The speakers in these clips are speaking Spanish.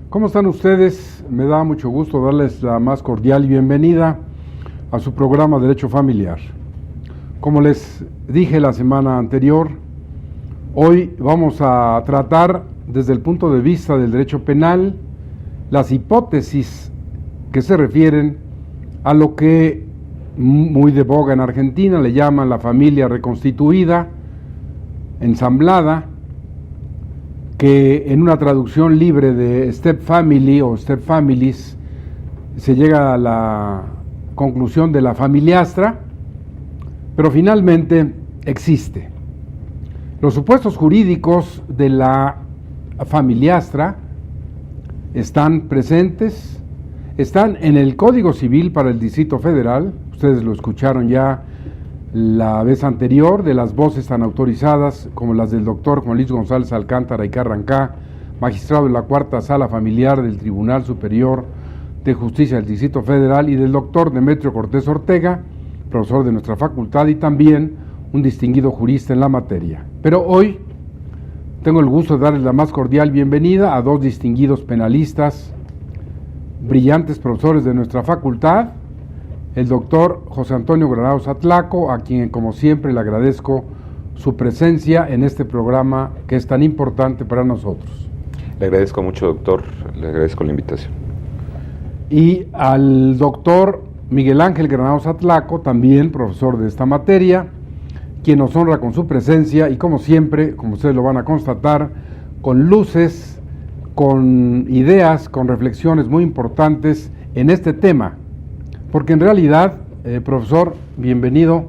¿Cómo están ustedes? Me da mucho gusto darles la más cordial bienvenida a su programa Derecho Familiar. Como les dije la semana anterior, hoy vamos a tratar desde el punto de vista del derecho penal las hipótesis que se refieren a lo que muy de boga en Argentina le llaman la familia reconstituida, ensamblada, que en una traducción libre de step family o step families se llega a la conclusión de la familiastra, pero finalmente existe. Los supuestos jurídicos de la familiastra están presentes, están en el Código Civil para el Distrito Federal, ustedes lo escucharon ya la vez anterior, de las voces tan autorizadas como las del doctor Juan Luis González Alcántara y Carrancá, magistrado de la Cuarta Sala Familiar del Tribunal Superior de Justicia del Distrito Federal, y del doctor Demetrio Cortés Ortega, profesor de nuestra facultad y también un distinguido jurista en la materia. Pero hoy tengo el gusto de darles la más cordial bienvenida a dos distinguidos penalistas, brillantes profesores de nuestra facultad, el doctor José Antonio Granados Atlaco, a quien como siempre le agradezco su presencia en este programa que es tan importante para nosotros. Le agradezco mucho, doctor, le agradezco la invitación. Y al doctor Miguel Ángel Granados Atlaco, también profesor de esta materia, quien nos honra con su presencia y como siempre, como ustedes lo van a constatar, con luces, con ideas, con reflexiones muy importantes en este tema. Porque en realidad, profesor, bienvenido,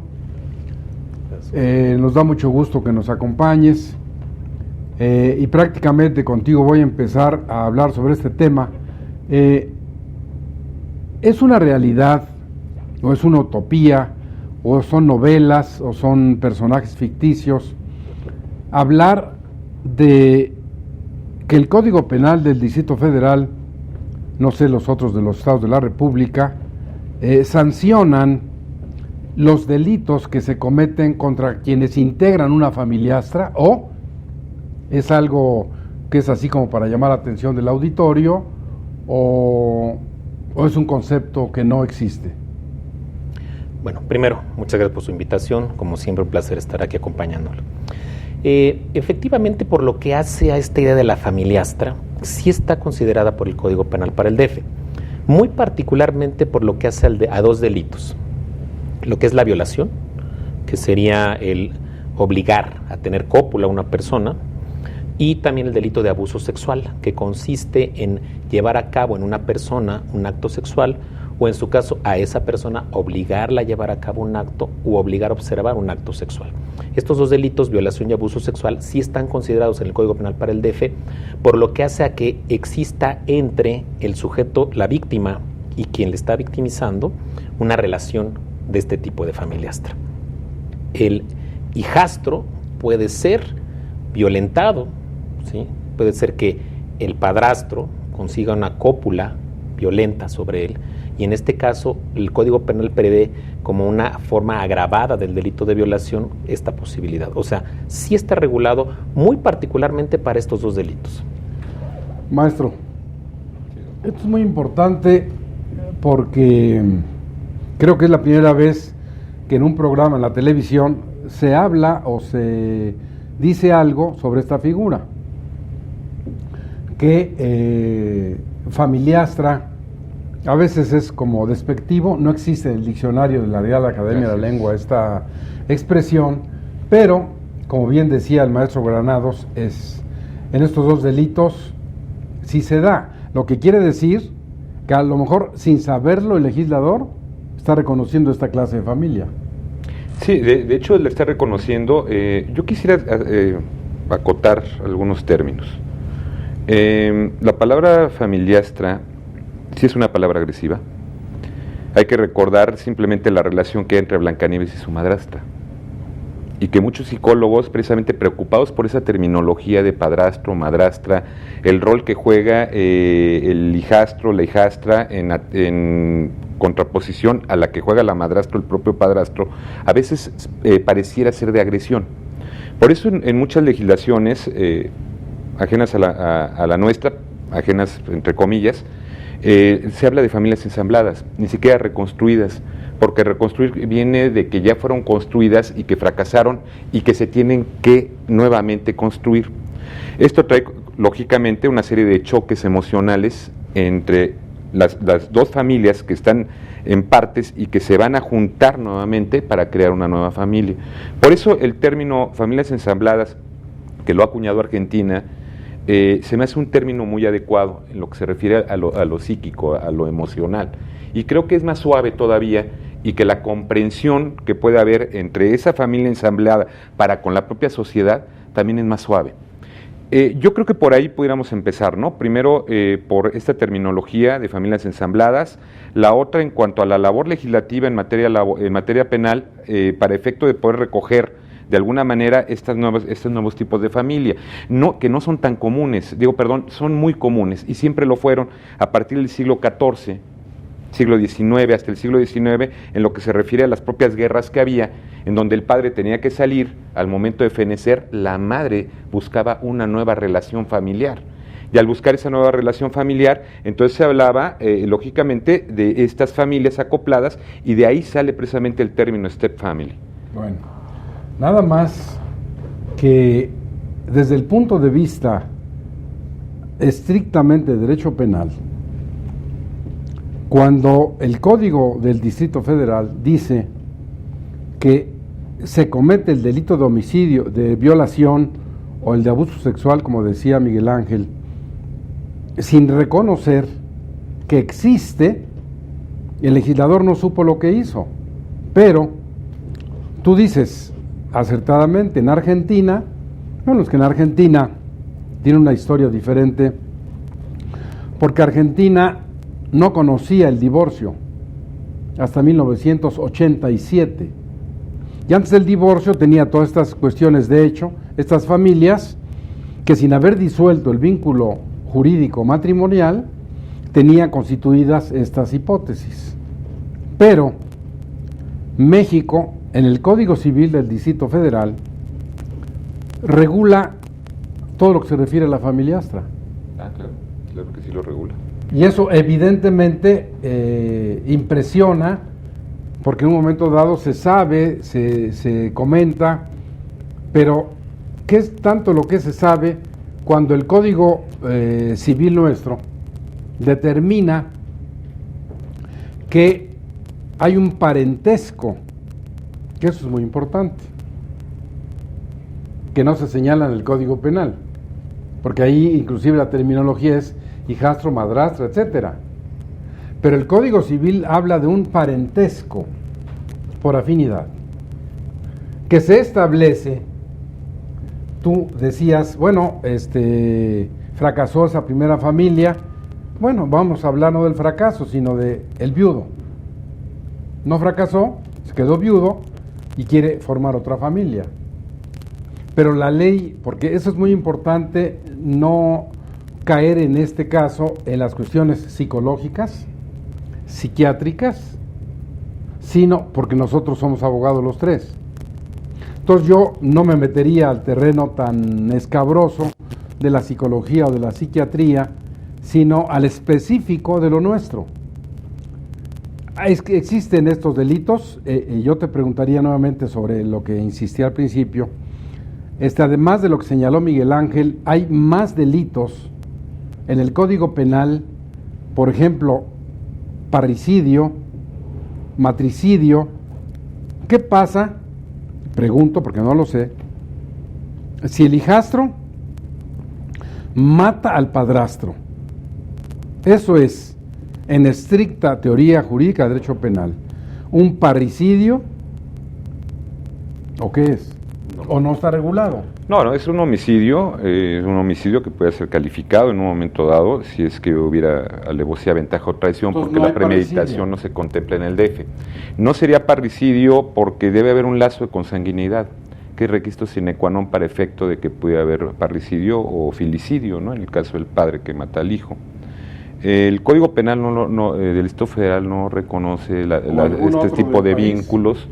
nos da mucho gusto que nos acompañes y prácticamente contigo voy a empezar a hablar sobre este tema. ¿Es una realidad o es una utopía o son novelas o son personajes ficticios hablar de que el Código Penal del Distrito Federal, no sé los otros de los estados de la República, sancionan los delitos que se cometen contra quienes integran una familiastra, o es algo que es así como para llamar la atención del auditorio, o es un concepto que no existe? Bueno, primero, muchas gracias por su invitación, como siempre un placer estar aquí acompañándolo. Efectivamente, por lo que hace a esta idea de la familiastra, sí está considerada por el Código Penal para el DF, muy particularmente por lo que hace a dos delitos, lo que es la violación, que sería el obligar a tener cópula a una persona, y también el delito de abuso sexual, que consiste en llevar a cabo en una persona un acto sexual, o en su caso a esa persona obligarla a llevar a cabo un acto u obligar a observar un acto sexual. Estos dos delitos, violación y abuso sexual, sí están considerados en el Código Penal para el DF, por lo que hace a que exista entre el sujeto, la víctima, y quien le está victimizando, una relación de este tipo de familiastra. El hijastro puede ser violentado, ¿sí? Puede ser que el padrastro consiga una cópula violenta sobre él, y en este caso el Código Penal prevé como una forma agravada del delito de violación esta posibilidad. O sea, sí está regulado muy particularmente para estos dos delitos. Maestro, esto es muy importante porque creo que es la primera vez que en un programa en la televisión se habla o se dice algo sobre esta figura, que familiastra a veces es como despectivo, no existe en el diccionario de la Real Academia de la Lengua esta expresión, pero como bien decía el maestro Granados, en estos dos delitos sí se da, lo que quiere decir que a lo mejor sin saberlo el legislador está reconociendo esta clase de familia. Sí, de hecho él está reconociendo. Yo quisiera acotar algunos términos. La palabra familiastra sí es una palabra agresiva. Hay que recordar simplemente la relación que hay entre Blancanieves y su madrastra, y que muchos psicólogos, precisamente preocupados por esa terminología de padrastro, madrastra, el rol que juega el hijastro, la hijastra en contraposición a la que juega la madrastra, el propio padrastro, a veces pareciera ser de agresión. Por eso en muchas legislaciones ajenas a la nuestra, ajenas, entre comillas, se habla de familias ensambladas, ni siquiera reconstruidas, porque reconstruir viene de que ya fueron construidas y que fracasaron y que se tienen que nuevamente construir. Esto trae, lógicamente, una serie de choques emocionales entre las dos familias que están en partes y que se van a juntar nuevamente para crear una nueva familia. Por eso el término familias ensambladas, que lo ha acuñado Argentina, se me hace un término muy adecuado en lo que se refiere a lo psíquico, a lo emocional. Y creo que es más suave todavía y que la comprensión que puede haber entre esa familia ensamblada para con la propia sociedad también es más suave. Yo creo que por ahí pudiéramos empezar, ¿no? Primero por esta terminología de familias ensambladas, la otra en cuanto a la labor legislativa en materia penal para efecto de poder recoger de alguna manera estos nuevos tipos de familia, que no son tan comunes, son muy comunes y siempre lo fueron a partir del siglo XIV, siglo XIX, hasta el siglo XIX, en lo que se refiere a las propias guerras que había, en donde el padre tenía que salir, al momento de fenecer, la madre buscaba una nueva relación familiar. Y al buscar esa nueva relación familiar, entonces se hablaba, lógicamente, de estas familias acopladas, y de ahí sale precisamente el término step family. Bueno, nada más que desde el punto de vista estrictamente de derecho penal, cuando el Código del Distrito Federal dice que se comete el delito de homicidio, de violación o el de abuso sexual, como decía Miguel Ángel, sin reconocer que existe, el legislador no supo lo que hizo. Pero tú dices acertadamente, en Argentina, bueno, es que en Argentina tiene una historia diferente, porque Argentina no conocía el divorcio hasta 1987. Y antes del divorcio tenía todas estas cuestiones de hecho, estas familias que sin haber disuelto el vínculo jurídico matrimonial, tenía constituidas estas hipótesis. Pero México, en el Código Civil del Distrito Federal, regula todo lo que se refiere a la familiastra. Claro que sí lo regula. Y eso evidentemente impresiona, porque en un momento dado se sabe, se comenta, pero ¿qué es tanto lo que se sabe cuando el Código Civil nuestro determina que hay un parentesco, que eso es muy importante, que no se señala en el Código Penal, porque ahí inclusive la terminología es hijastro, madrastra, etcétera. Pero el Código Civil habla de un parentesco por afinidad, que se establece. Tú decías, bueno, fracasó esa primera familia. Bueno, vamos a hablar no del fracaso, sino de el viudo. No fracasó, se quedó viudo y quiere formar otra familia. Pero la ley, porque eso es muy importante, no caer en este caso en las cuestiones psicológicas, psiquiátricas, sino porque nosotros somos abogados los tres. Entonces yo no me metería al terreno tan escabroso de la psicología o de la psiquiatría, sino al específico de lo nuestro. Es que existen estos delitos, yo te preguntaría nuevamente sobre lo que insistí al principio. Además de lo que señaló Miguel Ángel, hay más delitos en el Código Penal, por ejemplo, parricidio, matricidio. ¿Qué pasa? Pregunto porque no lo sé. Si el hijastro mata al padrastro, eso es, en estricta teoría jurídica de derecho penal, un parricidio, ¿o qué es? ¿O no está regulado? No, es un homicidio que puede ser calificado en un momento dado si es que hubiera alevosía, ventaja o traición, entonces, porque no la premeditación parricidio. No se contempla en el DF. No sería parricidio porque debe haber un lazo de consanguinidad, que es requisito sine qua non para efecto de que pudiera haber parricidio o filicidio, ¿no? En el caso del padre que mata al hijo. El Código Penal del Distrito Federal no reconoce este tipo de vínculos.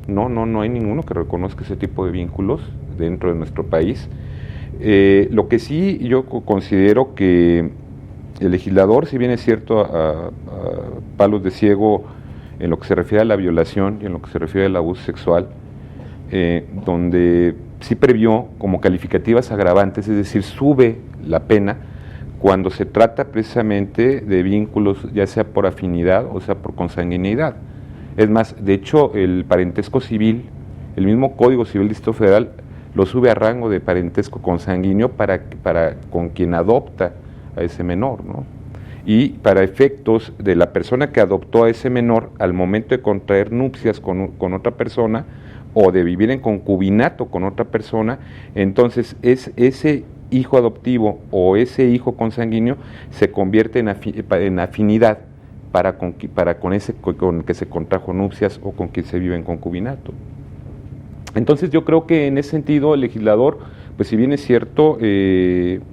No hay ninguno que reconozca ese tipo de vínculos dentro de nuestro país. Lo que sí yo considero que el legislador, si bien es cierto a palos de ciego en lo que se refiere a la violación y en lo que se refiere al abuso sexual, donde sí previó como calificativas agravantes, es decir, sube la pena cuando se trata precisamente de vínculos, ya sea por afinidad o sea por consanguinidad. Es más, de hecho, el parentesco civil, el mismo Código Civil del Distrito Federal, lo sube a rango de parentesco consanguíneo para con quien adopta a ese menor, ¿no? Y para efectos de la persona que adoptó a ese menor, al momento de contraer nupcias con otra persona o de vivir en concubinato con otra persona, entonces ese hijo adoptivo o ese hijo consanguíneo se convierte en afinidad con ese con que se contrajo nupcias o con quien se vive en concubinato. Entonces yo creo que en ese sentido el legislador, pues si bien es cierto,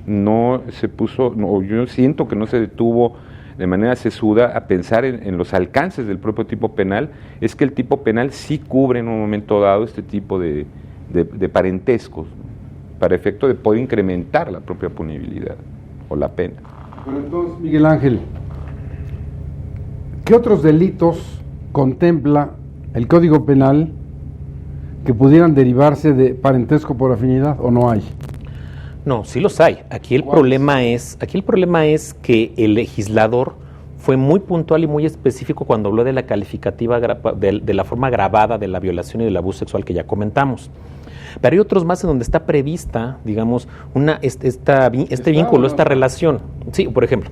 no se puso, no, yo siento que no se detuvo de manera sesuda a pensar en los alcances del propio tipo penal, es que el tipo penal sí cubre en un momento dado este tipo de parentescos, para efecto de poder incrementar la propia punibilidad o la pena. Pero entonces, Miguel Ángel, ¿qué otros delitos contempla el Código Penal que pudieran derivarse de parentesco por afinidad, o no hay? No, sí los hay. Aquí el problema es que el legislador fue muy puntual y muy específico cuando habló de la calificativa de la forma agravada de la violación y del abuso sexual que ya comentamos. Pero hay otros más en donde está prevista, digamos, este vínculo, esta relación. Sí, por ejemplo,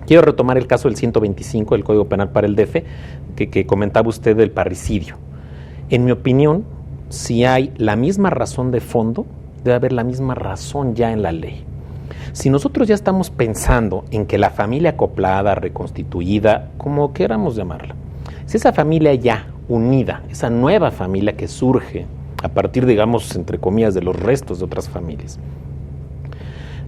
quiero retomar el caso del 125 del Código Penal para el DF, que comentaba usted del parricidio. En mi opinión, si hay la misma razón de fondo, debe haber la misma razón ya en la ley. Si nosotros ya estamos pensando en que la familia acoplada, reconstituida, como queramos llamarla, si esa familia ya unida, esa nueva familia que surge a partir, digamos, entre comillas, de los restos de otras familias,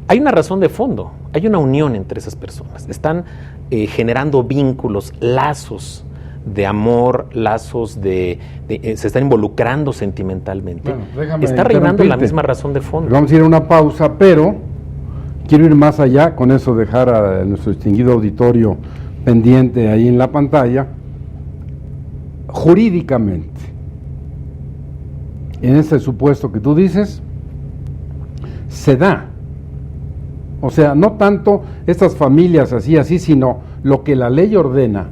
hay una razón de fondo, hay una unión entre esas personas, están generando vínculos, lazos de amor, lazos se están involucrando sentimentalmente. Bueno, está reinando la misma razón de fondo. Vamos a ir a una pausa, pero quiero ir más allá, con eso dejar a nuestro distinguido auditorio pendiente ahí en la pantalla. Jurídicamente, en este supuesto que tú dices, se da. O sea, no tanto estas familias así, sino lo que la ley ordena,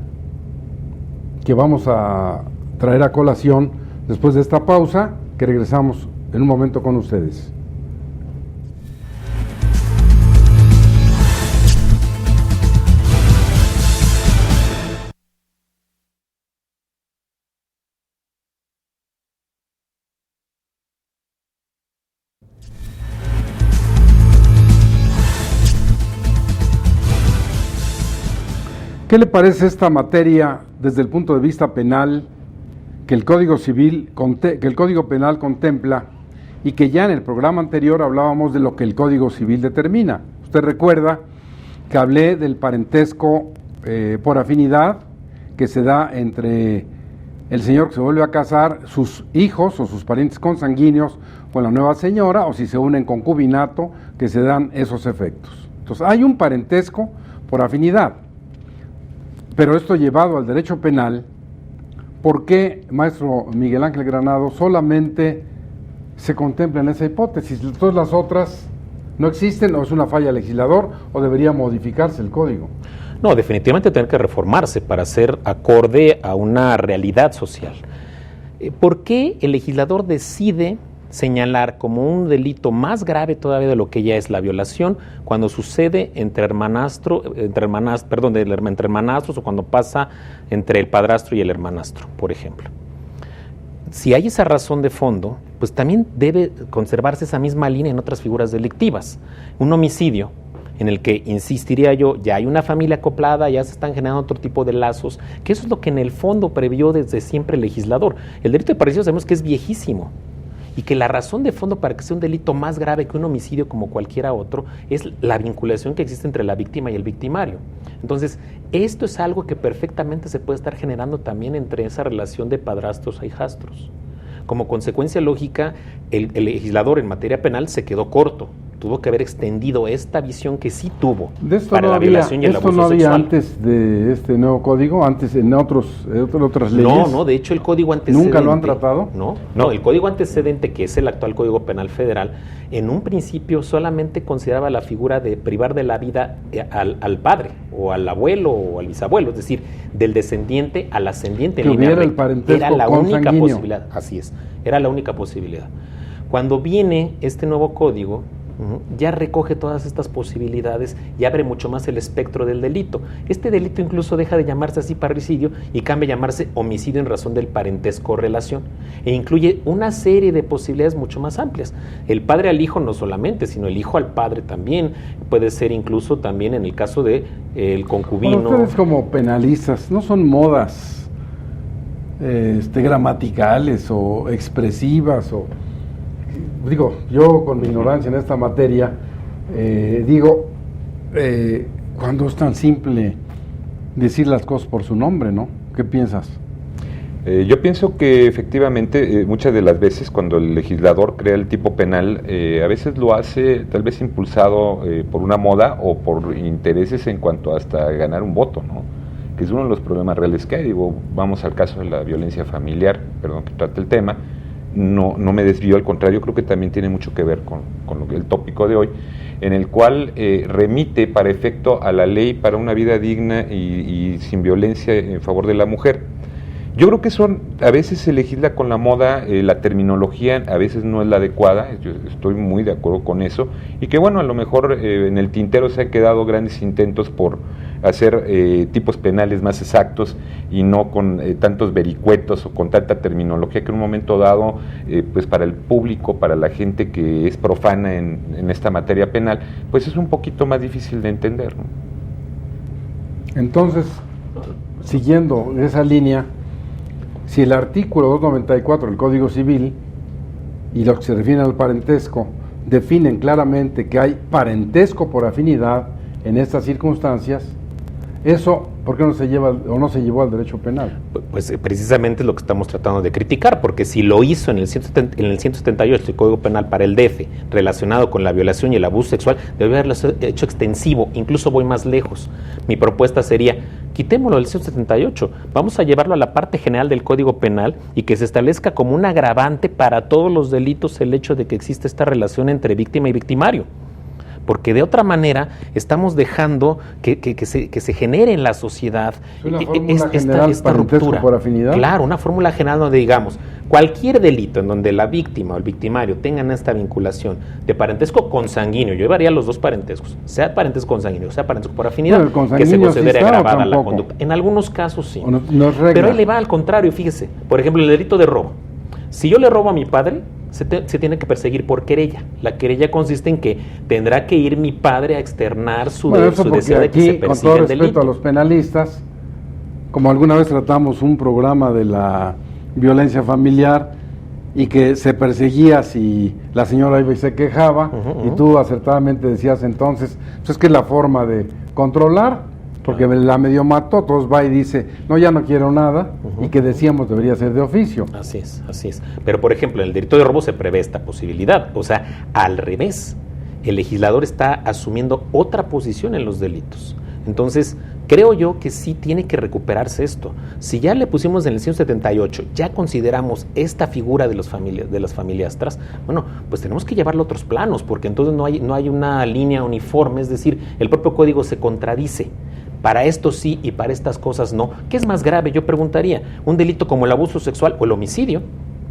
que vamos a traer a colación después de esta pausa, que regresamos en un momento con ustedes. ¿Qué le parece esta materia desde el punto de vista penal que el Código Penal contempla y que ya en el programa anterior hablábamos de lo que el Código Civil determina? Usted recuerda que hablé del parentesco por afinidad que se da entre el señor que se vuelve a casar, sus hijos o sus parientes consanguíneos con la nueva señora, o si se unen en concubinato, que se dan esos efectos. Entonces hay un parentesco por afinidad. Pero esto llevado al derecho penal, ¿por qué, maestro Miguel Ángel Granado, solamente se contempla en esa hipótesis? Todas las otras no existen, o es una falla legislador, o debería modificarse el código. No, definitivamente tiene que reformarse para ser acorde a una realidad social. ¿Por qué el legislador decide señalar como un delito más grave todavía de lo que ya es la violación cuando sucede entre hermanastros o cuando pasa entre el padrastro y el hermanastro, por ejemplo? Si hay esa razón de fondo, pues también debe conservarse esa misma línea en otras figuras delictivas. Un homicidio en el que, insistiría yo, ya hay una familia acoplada, ya se están generando otro tipo de lazos, que eso es lo que en el fondo previó desde siempre el legislador. El delito de parricidio sabemos que es viejísimo, y que la razón de fondo para que sea un delito más grave que un homicidio como cualquiera otro es la vinculación que existe entre la víctima y el victimario. Entonces, esto es algo que perfectamente se puede estar generando también entre esa relación de padrastros a hijastros. Como consecuencia lógica, el legislador en materia penal se quedó corto. tuvo que haber extendido esta visión que sí tuvo De esto para no la había, violación y el esto abuso no había sexual. antes de este nuevo código, antes en otras leyes. No, de hecho el código antecedente... ¿Nunca lo han tratado? No, el código antecedente, que es el actual Código Penal Federal, en un principio solamente consideraba la figura de privar de la vida al padre, o al abuelo, o al bisabuelo, es decir, del descendiente al ascendiente en Que línea hubiera el recta. parentesco Era la única consanguíneo. posibilidad, así es, era la única posibilidad. Cuando viene este nuevo código, ya recoge todas estas posibilidades y abre mucho más el espectro del delito. Este delito incluso deja de llamarse así parricidio y cambia a llamarse homicidio en razón del parentesco o relación, e incluye una serie de posibilidades mucho más amplias. El padre al hijo no solamente, sino el hijo al padre también. Puede ser incluso también en el caso de el concubino. Bueno, ustedes como penalistas, ¿no son modas gramaticales o expresivas? Digo, yo con mi ignorancia en esta materia, ¿cuándo es tan simple decir las cosas por su nombre, no? ¿Qué piensas? Yo pienso que efectivamente muchas de las veces cuando el legislador crea el tipo penal, a veces lo hace tal vez impulsado por una moda o por intereses en cuanto hasta ganar un voto, ¿no? Que es uno de los problemas reales que hay. Digo, vamos al caso de la violencia familiar, perdón que trate el tema. No me desvío, al contrario, creo que también tiene mucho que ver con el tópico de hoy, en el cual remite para efecto a la ley para una vida digna y sin violencia en favor de la mujer. Yo creo que a veces se legisla con la moda, la terminología a veces no es la adecuada, yo estoy muy de acuerdo con eso, y que bueno, a lo mejor en el tintero se han quedado grandes intentos por hacer tipos penales más exactos y no con tantos vericuetos o con tanta terminología que en un momento dado, pues para el público, para la gente que es profana en esta materia penal, pues es un poquito más difícil de entender, ¿no? Entonces, siguiendo esa línea, si el artículo 294 del Código Civil y lo que se refiere al parentesco definen claramente que hay parentesco por afinidad en estas circunstancias, eso, ¿por qué no se llevó al derecho penal? Pues precisamente es lo que estamos tratando de criticar, porque si lo hizo en el 178 del Código Penal para el DF, relacionado con la violación y el abuso sexual, debe haberlo hecho extensivo. Incluso voy más lejos. Mi propuesta sería, quitémoslo del 178, vamos a llevarlo a la parte general del Código Penal y que se establezca como un agravante para todos los delitos el hecho de que existe esta relación entre víctima y victimario. Porque de otra manera estamos dejando que se genere en la sociedad esta ruptura. Por afinidad. Claro, una fórmula general donde digamos, cualquier delito en donde la víctima o el victimario tengan esta vinculación de parentesco consanguíneo, yo llevaría los dos parentescos, sea parentesco consanguíneo, sea parentesco por afinidad, que se considere agravada la conducta. En algunos casos sí, no es regla. Pero ahí le va al contrario, fíjese, por ejemplo, el delito de robo. Si yo le robo a mi padre, se tiene que perseguir por querella. La querella consiste en que tendrá que ir mi padre a externar su deseo de que se persiga con todo el respeto delito. a los penalistas, como alguna vez tratamos un programa de la violencia familiar y que se perseguía si la señora iba y se quejaba, y tú acertadamente decías entonces, pues es que es la forma de controlar, porque la medio mató, todos va y dice, no, ya no quiero nada, y que decíamos debería ser de oficio. Así es. Pero, por ejemplo, en el delito de robo se prevé esta posibilidad. O sea, al revés, el legislador está asumiendo otra posición en los delitos. Entonces, creo yo que sí tiene que recuperarse esto. Si ya le pusimos en el 178, ya consideramos esta figura de las familiastras, bueno, pues tenemos que llevarlo a otros planos, porque entonces no hay una línea uniforme, es decir, el propio código se contradice. Para esto sí y para estas cosas no. ¿Qué es más grave? Yo preguntaría, un delito como el abuso sexual o el homicidio,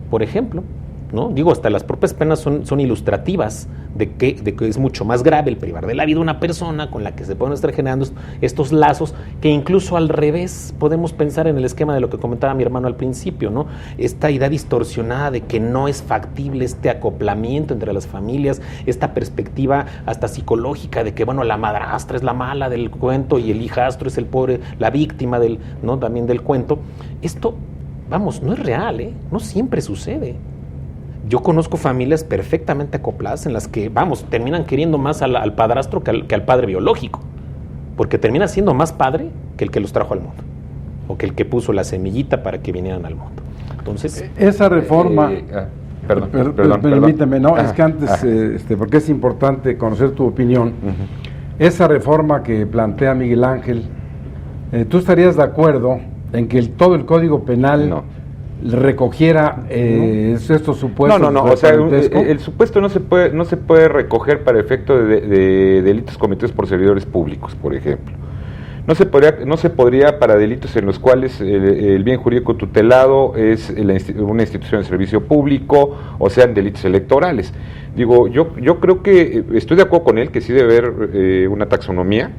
por ejemplo, ¿no? Digo, hasta las propias penas son ilustrativas de que es mucho más grave el privar de la vida a una persona con la que se pueden estar generando estos lazos, que incluso al revés podemos pensar en el esquema de lo que comentaba mi hermano al principio, ¿no? Esta idea distorsionada de que no es factible este acoplamiento entre las familias, esta perspectiva hasta psicológica de que, bueno, la madrastra es la mala del cuento y el hijastro es el pobre, la víctima ¿no? también del cuento. Esto, vamos, no es real, no siempre sucede. Yo conozco familias perfectamente acopladas en las que, vamos, terminan queriendo más al padrastro que al padre biológico, porque termina siendo más padre que el que los trajo al mundo, o que el que puso la semillita para que vinieran al mundo. Entonces, esa reforma... perdón. Permíteme, no, es que antes, porque es importante conocer tu opinión, esa reforma que plantea Miguel Ángel, ¿tú estarías de acuerdo en que todo el Código Penal recogiera estos supuestos? No, o sea, el supuesto no se puede recoger para efecto de delitos cometidos por servidores públicos, por ejemplo. No se podría para delitos en los cuales el bien jurídico tutelado es una institución de servicio público, o sean delitos electorales. Digo, yo creo que estoy de acuerdo con él que sí debe haber una taxonomía,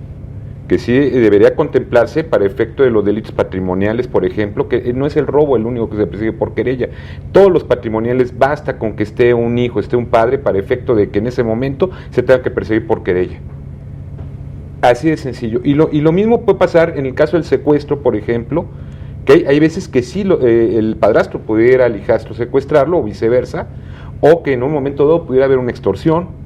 que sí debería contemplarse para efecto de los delitos patrimoniales, por ejemplo, que no es el robo el único que se persigue por querella. Todos los patrimoniales, basta con que esté un hijo, esté un padre, para efecto de que en ese momento se tenga que perseguir por querella. Así de sencillo. Y lo mismo puede pasar en el caso del secuestro, por ejemplo, que hay veces que sí el padrastro pudiera al hijastro secuestrarlo, o viceversa, o que en un momento dado pudiera haber una extorsión,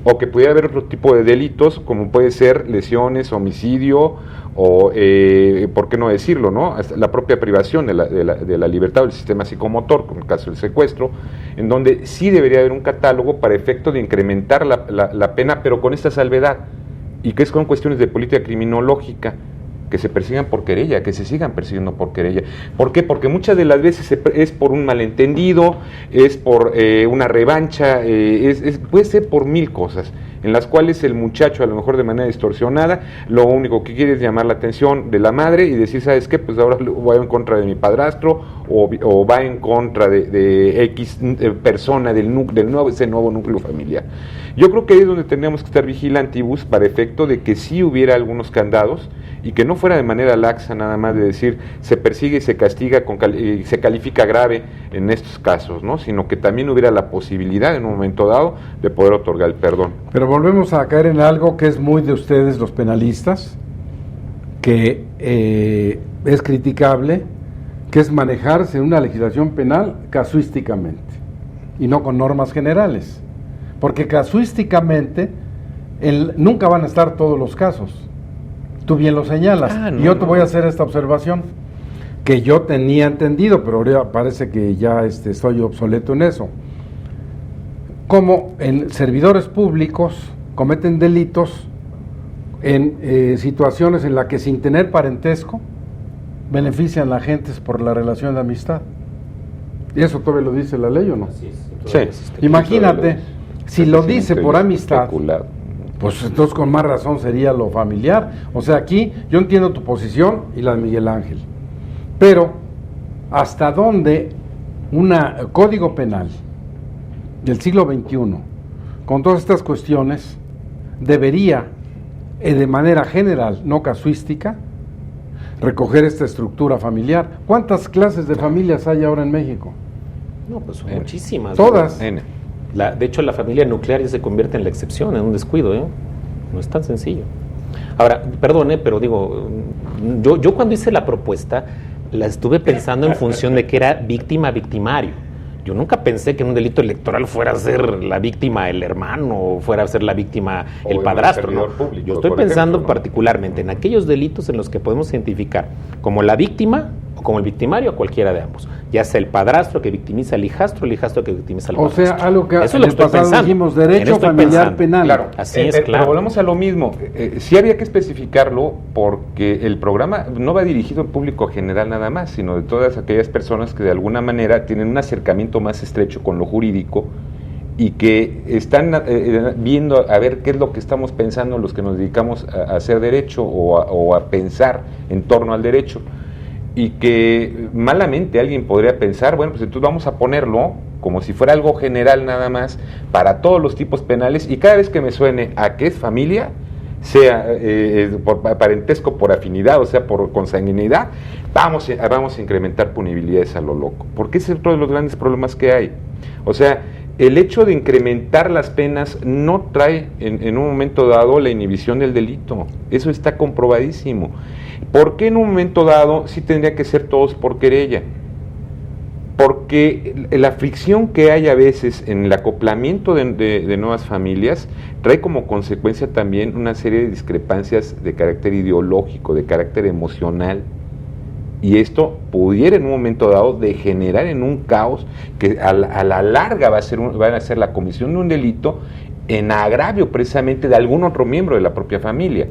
o que pudiera haber otro tipo de delitos, como puede ser lesiones, homicidio, o, ¿por qué no decirlo, no? Hasta la propia privación de la libertad del sistema psicomotor, como el caso del secuestro, en donde sí debería haber un catálogo para efecto de incrementar la pena, pero con esta salvedad, y que es con cuestiones de política criminológica, que se persigan por querella, que se sigan persiguiendo por querella. ¿Por qué? Porque muchas de las veces es por un malentendido, es por una revancha, puede ser por mil cosas, en las cuales el muchacho, a lo mejor de manera distorsionada, lo único que quiere es llamar la atención de la madre y decir, ¿sabes qué? Pues ahora voy en contra de mi padrastro, o va en contra de X persona ese nuevo núcleo familiar. Yo creo que ahí es donde tendríamos que estar vigilantibus para efecto de que sí hubiera algunos candados y que no fuera de manera laxa nada más de decir se persigue y se castiga y se califica grave en estos casos, ¿no? Sino que también hubiera la posibilidad en un momento dado de poder otorgar el perdón. Pero volvemos a caer en algo que es muy de ustedes los penalistas, que es criticable, que es manejarse una legislación penal casuísticamente y no con normas generales. Porque casuísticamente nunca van a estar todos los casos. Tú bien lo señalas. Y yo te voy a hacer esta observación que yo tenía entendido, pero ahora parece que ya estoy obsoleto en eso. Como en servidores públicos cometen delitos en situaciones en las que sin tener parentesco benefician a la gente por la relación de amistad. ¿Y eso todavía lo dice la ley o no? Así es. Sí. Imagínate, si lo dice por amistad, pues entonces con más razón sería lo familiar. O sea, aquí yo entiendo tu posición y la de Miguel Ángel, pero ¿hasta dónde un código penal del siglo XXI, con todas estas cuestiones, debería, de manera general, no casuística, recoger esta estructura familiar? ¿Cuántas clases de familias hay ahora en México? No, pues son muchísimas. Todas. De hecho, la familia nuclear ya se convierte en la excepción, en un descuido, ¿eh? No es tan sencillo. Ahora, perdone, pero digo, yo cuando hice la propuesta, la estuve pensando en función de que era víctima-victimario. Yo nunca pensé que en un delito electoral fuera a ser la víctima el hermano, o fuera a ser la víctima el padrastro, ¿no? Público, yo estoy pensando particularmente en aquellos delitos en los que podemos identificar como la víctima o como el victimario, a cualquiera de ambos, ya sea el padrastro que victimiza al hijastro, el hijastro que victimiza al padrastro. O sea, algo que eso en el pasado dijimos, derecho familiar penal. Claro, así es, claro. Pero volvemos a lo mismo, sí había que especificarlo porque el programa no va dirigido al público general nada más, sino de todas aquellas personas que de alguna manera tienen un acercamiento más estrecho con lo jurídico y que están viendo a ver qué es lo que estamos pensando los que nos dedicamos a hacer derecho o a pensar en torno al derecho. Y que malamente alguien podría pensar, bueno, pues entonces vamos a ponerlo como si fuera algo general nada más para todos los tipos penales, y cada vez que me suene a que es familia, sea por parentesco, por afinidad, o sea, por consanguinidad, vamos a incrementar punibilidades a lo loco, porque ese es otro de los grandes problemas que hay. O sea, el hecho de incrementar las penas no trae en un momento dado la inhibición del delito, eso está comprobadísimo. ¿Por qué en un momento dado sí tendría que ser todos por querella? Porque la fricción que hay a veces en el acoplamiento de nuevas familias trae como consecuencia también una serie de discrepancias de carácter ideológico, de carácter emocional, Y esto pudiera en un momento dado degenerar en un caos que a la larga va a ser la comisión de un delito en agravio precisamente de algún otro miembro de la propia familia,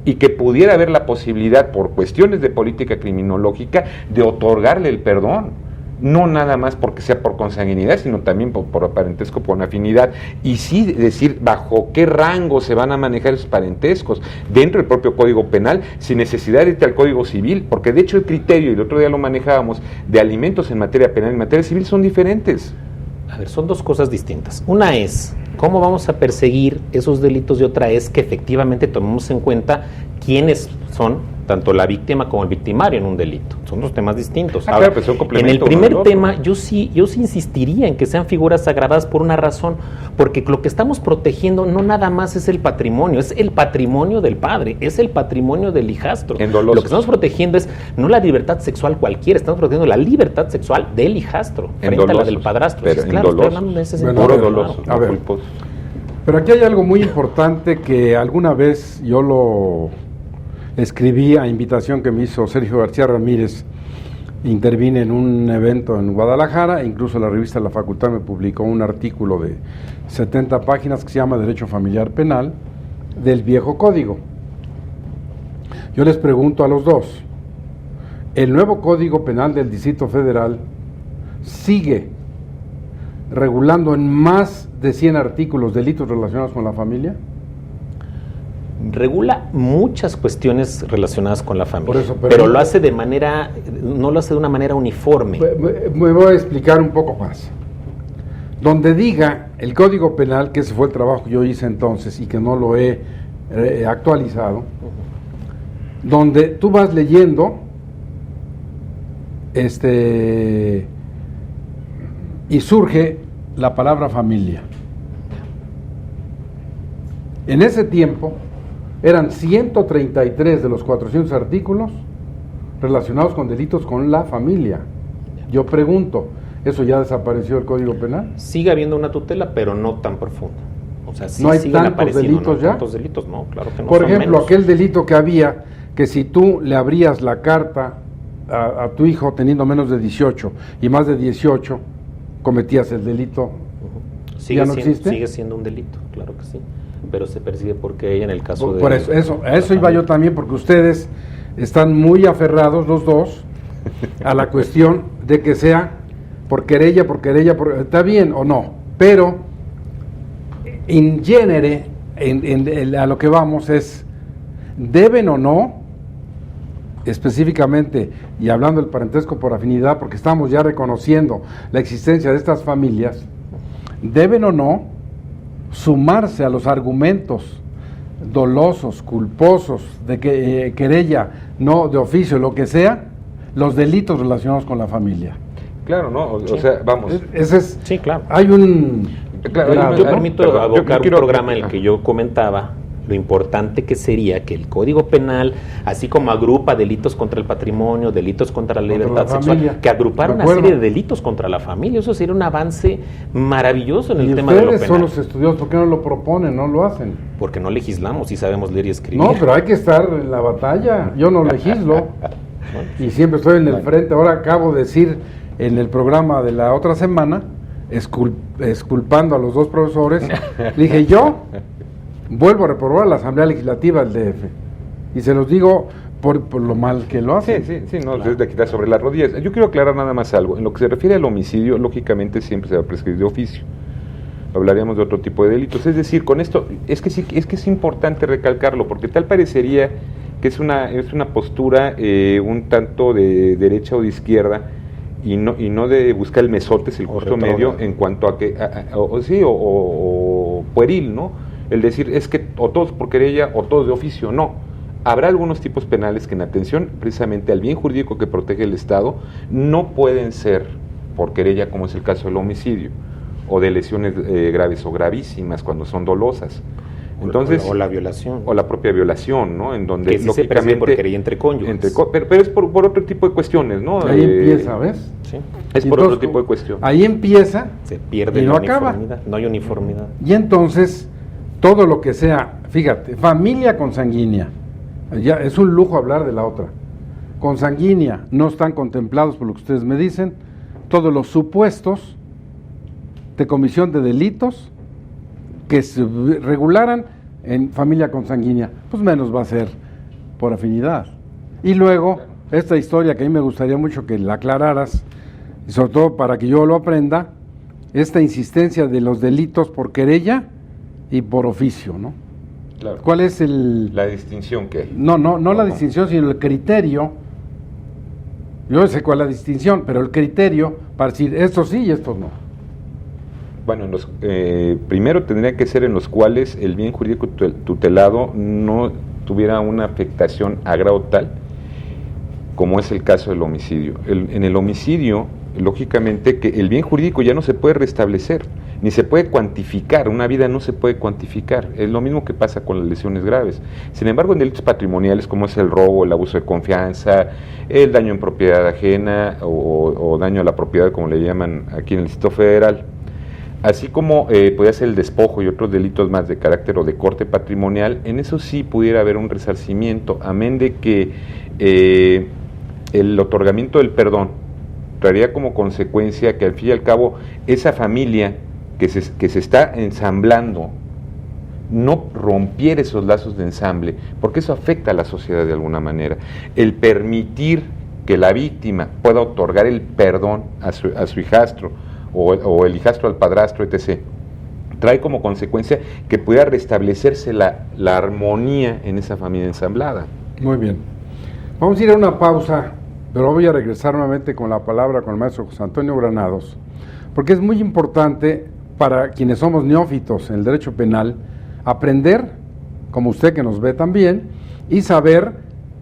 y que pudiera haber la posibilidad, por cuestiones de política criminológica, de otorgarle el perdón. No nada más porque sea por consanguinidad, sino también por parentesco, por afinidad, y sí decir bajo qué rango se van a manejar esos parentescos dentro del propio Código Penal, sin necesidad de irte al Código Civil, porque de hecho el criterio, y el otro día lo manejábamos, de alimentos en materia penal y en materia civil son diferentes. A ver, son dos cosas distintas. Una es cómo vamos a perseguir esos delitos, y otra es que efectivamente tomemos en cuenta quiénes son tanto la víctima como el victimario en un delito. Son dos temas distintos. Ahora, claro, pues son complementos. en el primer tema, yo sí insistiría en que sean figuras agravadas por una razón, porque lo que estamos protegiendo no nada más es el patrimonio, es el patrimonio del padre, es el patrimonio del hijastro. Lo que estamos protegiendo es no la libertad sexual cualquiera, estamos protegiendo la libertad sexual del hijastro frente a la del padrastro. Pero claro, estoy hablando de ese sentido. Bueno, dolosos, a ver, pero aquí hay algo muy importante que alguna vez yo lo escribí a invitación que me hizo Sergio García Ramírez. Intervine en un evento en Guadalajara, incluso la revista La Facultad me publicó un artículo de 70 páginas que se llama Derecho Familiar Penal del viejo código. Yo les pregunto a los dos, ¿el nuevo Código Penal del Distrito Federal sigue regulando en más de 100 artículos delitos relacionados con la familia? Regula muchas cuestiones relacionadas con la familia, Por eso, pero lo hace no lo hace de una manera uniforme. Me voy a explicar un poco más. Donde diga el Código Penal, que ese fue el trabajo que yo hice entonces y que no lo he actualizado, donde tú vas leyendo y surge la palabra familia. En ese tiempo eran 133 de los 400 artículos relacionados con delitos con la familia. Yo pregunto, ¿eso ya desapareció del Código Penal? Sigue habiendo una tutela, pero no tan profunda. O sea, sí ¿No hay siguen tantos delitos ¿no? ya? ¿Tantos delitos? No, claro que no. Por son ejemplo, menos. aquel delito que había, que si tú le abrías la carta a tu hijo teniendo menos de 18 y más de 18, cometías el delito. ¿Ya no existe? Sigue siendo un delito, claro que sí. Pero se persigue porque ella en el caso de... Por eso iba yo también, porque ustedes están muy aferrados los dos a la cuestión de que sea por querella, está bien o no, pero in genere, a lo que vamos es, ¿deben o no, específicamente, y hablando del parentesco por afinidad, porque estamos ya reconociendo la existencia de estas familias, deben o no sumarse a los argumentos dolosos, culposos, de que querella, no de oficio, lo que sea, los delitos relacionados con la familia? Claro, ¿no? Sí. O sea, vamos. Ese es, Sí, claro. Hay un... Claro, Yo permito abocar quiero- un programa en el que yo comentaba lo importante que sería que el Código Penal, así como agrupa delitos contra el patrimonio, delitos contra la Contra libertad la sexual, familia. que agrupara De una acuerdo. serie de delitos contra la familia. Eso sería un avance maravilloso en el Y tema de lo ustedes son penal. los estudiosos, ¿por qué no lo proponen, no lo hacen? Porque no legislamos y sabemos leer y escribir. No, pero hay que estar en la batalla. Yo no legislo y siempre estoy en el frente. Ahora acabo de decir en el programa de la otra semana, exculpando a los dos profesores, le dije, yo vuelvo a reprobar a la Asamblea Legislativa del DF. Y se los digo por lo mal que lo hacen. Sí, no, es de quitar sobre las rodillas. Yo quiero aclarar nada más algo. En lo que se refiere al homicidio, lógicamente siempre se va a prescribir de oficio. Hablaríamos de otro tipo de delitos. Es decir, con esto, es que es importante recalcarlo, porque tal parecería que es una postura un tanto de derecha o de izquierda, y no de buscar el mesotes, el justo medio, en cuanto a que, o pueril, ¿no? El decir, es que o todos por querella o todos de oficio, no. Habrá algunos tipos penales que, en atención precisamente al bien jurídico que protege el Estado, no pueden ser por querella, como es el caso del homicidio, o de lesiones graves o gravísimas cuando son dolosas. Entonces, o la violación. O la propia violación, ¿no? En donde, que sí se percibe por querella entre cónyuges. Pero es por otro tipo de cuestiones, ¿no? Ahí empieza, ¿ves? Sí. Es por otro tipo de cuestión. Ahí empieza Se pierde y la no acaba. uniformidad. No hay uniformidad. Y entonces, todo lo que sea, fíjate, familia consanguínea, ya es un lujo hablar de la otra. consanguínea no están contemplados por lo que ustedes me dicen, todos los supuestos de comisión de delitos que se regularan en familia consanguínea, pues menos va a ser por afinidad. Y luego, esta historia que a mí me gustaría mucho que la aclararas, y sobre todo para que yo lo aprenda, esta insistencia de los delitos por querella y por oficio, ¿no? Claro. ¿Cuál es la distinción que hay? No la distinción, sino el criterio. Yo sé cuál es la distinción, pero el criterio para decir estos sí y estos no. Bueno, primero tendría que ser en los cuales el bien jurídico tutelado no tuviera una afectación a grado tal como es el caso del homicidio. En el homicidio, lógicamente, que el bien jurídico ya no se puede restablecer, ni se puede cuantificar, una vida no se puede cuantificar, es lo mismo que pasa con las lesiones graves. Sin embargo, en delitos patrimoniales como es el robo, el abuso de confianza, el daño en propiedad ajena o daño a la propiedad, como le llaman aquí en el Distrito Federal, así como podría ser el despojo y otros delitos más de carácter o de corte patrimonial, en eso sí pudiera haber un resarcimiento, amén de que el otorgamiento del perdón traería como consecuencia que al fin y al cabo esa familia que se está ensamblando no rompiera esos lazos de ensamble, porque eso afecta a la sociedad de alguna manera. El permitir que la víctima pueda otorgar el perdón a su hijastro o el hijastro al padrastro, etc., trae como consecuencia que pueda restablecerse la armonía en esa familia ensamblada. Muy bien. Vamos a ir a una pausa, pero voy a regresar nuevamente con la palabra con el maestro José Antonio Granados, porque es muy importante para quienes somos neófitos en el derecho penal aprender, como usted que nos ve también, y saber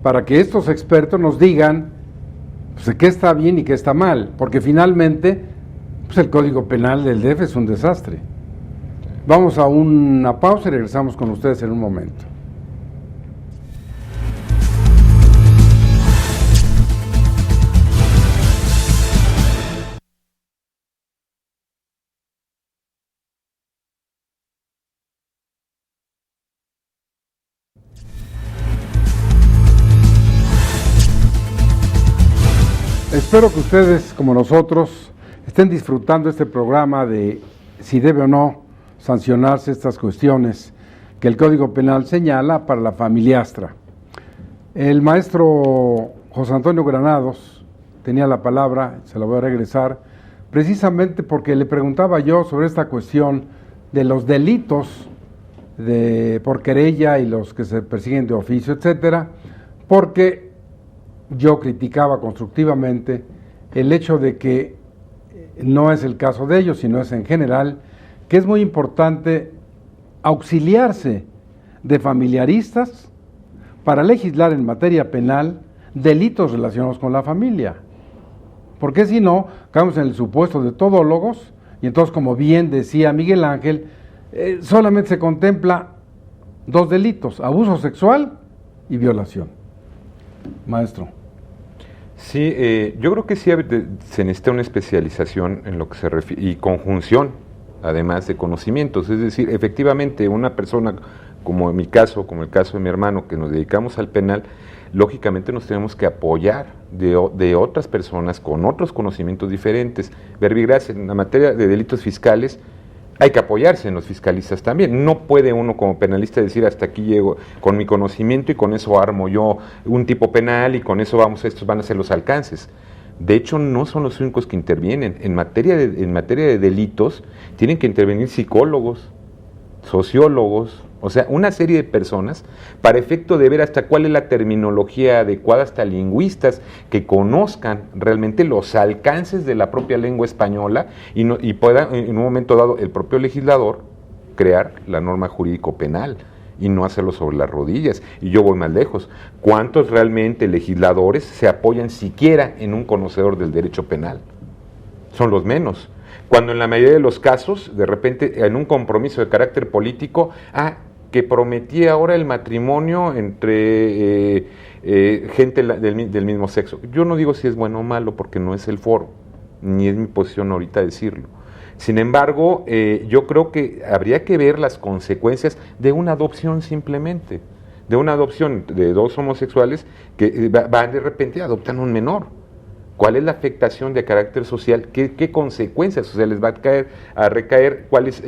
para que estos expertos nos digan pues, qué está bien y qué está mal, porque finalmente pues, el Código Penal del DF es un desastre. Vamos a una pausa y regresamos con ustedes en un momento. Espero que ustedes, como nosotros, estén disfrutando este programa de si debe o no sancionarse estas cuestiones que el Código Penal señala para la familiastra. El maestro José Antonio Granados tenía la palabra, se la voy a regresar, precisamente porque le preguntaba yo sobre esta cuestión de los delitos por querella y los que se persiguen de oficio, etcétera, porque yo criticaba constructivamente el hecho de que no es el caso de ellos, sino es en general, que es muy importante auxiliarse de familiaristas para legislar en materia penal delitos relacionados con la familia. Porque si no, caemos en el supuesto de todólogos, y entonces, como bien decía Miguel Ángel, solamente se contempla dos delitos, abuso sexual y violación. Maestro. Sí, yo creo que sí se necesita una especialización en lo que se refiere, y conjunción, además de conocimientos. Es decir, efectivamente, una persona, como en mi caso, como el caso de mi hermano, que nos dedicamos al penal, lógicamente nos tenemos que apoyar de otras personas con otros conocimientos diferentes. Verbigracia, en la materia de delitos fiscales, hay que apoyarse en los fiscalistas también. No puede uno como penalista decir hasta aquí llego con mi conocimiento y con eso armo yo un tipo penal y con eso estos van a ser los alcances. De hecho, no son los únicos que intervienen. En materia de delitos tienen que intervenir psicólogos, sociólogos, o sea, una serie de personas para efecto de ver hasta cuál es la terminología adecuada, hasta lingüistas que conozcan realmente los alcances de la propia lengua española y pueda en un momento dado el propio legislador crear la norma jurídico penal y no hacerlo sobre las rodillas. Y yo voy más lejos. ¿Cuántos realmente legisladores se apoyan siquiera en un conocedor del derecho penal? Son los menos. Cuando en la mayoría de los casos, de repente, en un compromiso de carácter político, que prometía ahora el matrimonio entre gente del mismo sexo. Yo no digo si es bueno o malo, porque no es el foro, ni es mi posición ahorita decirlo. Sin embargo, yo creo que habría que ver las consecuencias de una adopción simplemente. de una adopción de dos homosexuales que van de repente adoptan un menor. ¿Cuál es la afectación de carácter social? ¿Qué consecuencias sociales va a recaer? ¿Cuáles